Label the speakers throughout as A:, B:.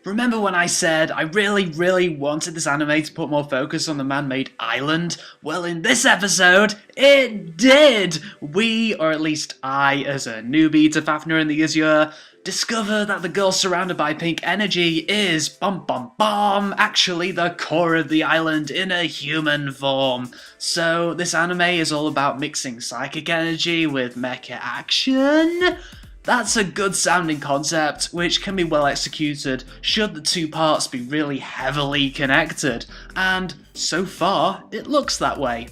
A: Remember when I said I really wanted this anime to put more focus on the man-made island? Well, in this episode, it did! We, or at least I, as a newbie to Fafner and the Azure, discover that the girl surrounded by pink energy is, actually the core of the island in a human form. So this anime is all about mixing psychic energy with mecha action? That's a good sounding concept, which can be well executed should the two parts be really heavily connected, and so far it looks that way.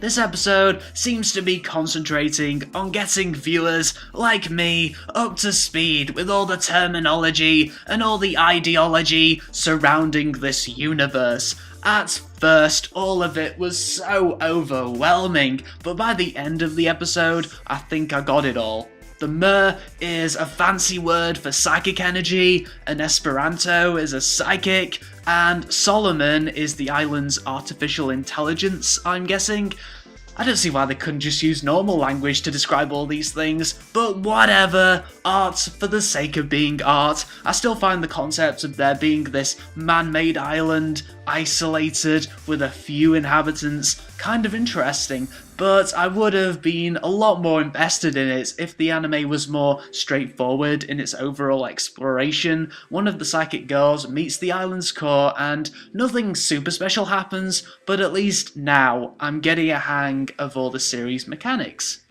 A: This episode seems to be concentrating on getting viewers like me up to speed with all the terminology and all the ideology surrounding this universe. At first, all of it was so overwhelming, but by the end of the episode, I think I got it all. The mer is a fancy word for psychic energy, and Esperanto is a psychic, and Solomon is the island's artificial intelligence, I'm guessing. I don't see why they couldn't just use normal language to describe all these things, but whatever, art for the sake of being art. I still find the concept of there being this man-made island, isolated, with a few inhabitants, kind of interesting, but I would have been a lot more invested in it if the anime was more straightforward in its overall exploration. One of the psychic girls meets the island's core and nothing super special happens, but at least now I'm getting a hang of all the series mechanics.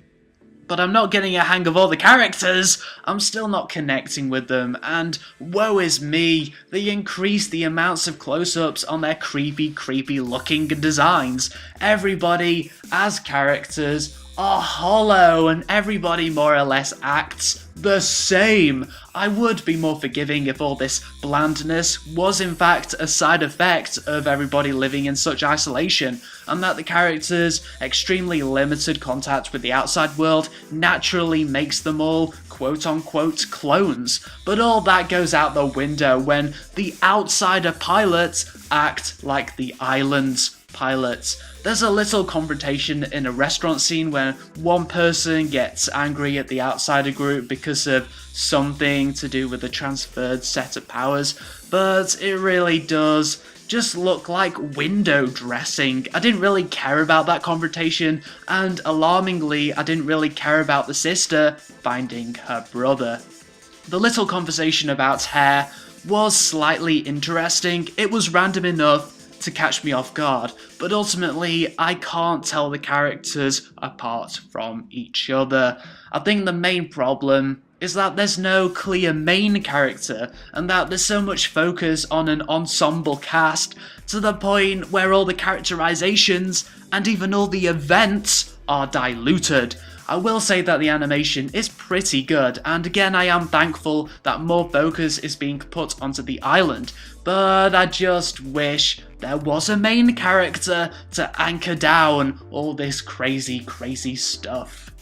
A: But I'm not getting a hang of all the characters, I'm still not connecting with them, and woe is me, they increase the amounts of close-ups on their creepy looking designs. Everybody, as characters, are hollow, and everybody more or less acts the same. I would be more forgiving if all this blandness was in fact a side effect of everybody living in such isolation, and that the characters' extremely limited contact with the outside world naturally makes them all quote-unquote clones. But all that goes out the window when the outsider pilots act like the island's pilots. There's a little confrontation in a restaurant scene where one person gets angry at the outsider group because of something to do with the transferred set of powers, but it really does just look like window dressing. I didn't really care about that confrontation, and alarmingly, I didn't really care about the sister finding her brother. The little conversation about hair was slightly interesting. It was random enough to catch me off guard, but ultimately I can't tell the characters apart from each other. I think the main problem is that there's no clear main character, and that there's so much focus on an ensemble cast to the point where all the characterizations and even all the events are diluted. I will say that the animation is pretty good, and again I am thankful that more focus is being put onto the island, but I just wish there was a main character to anchor down all this crazy stuff.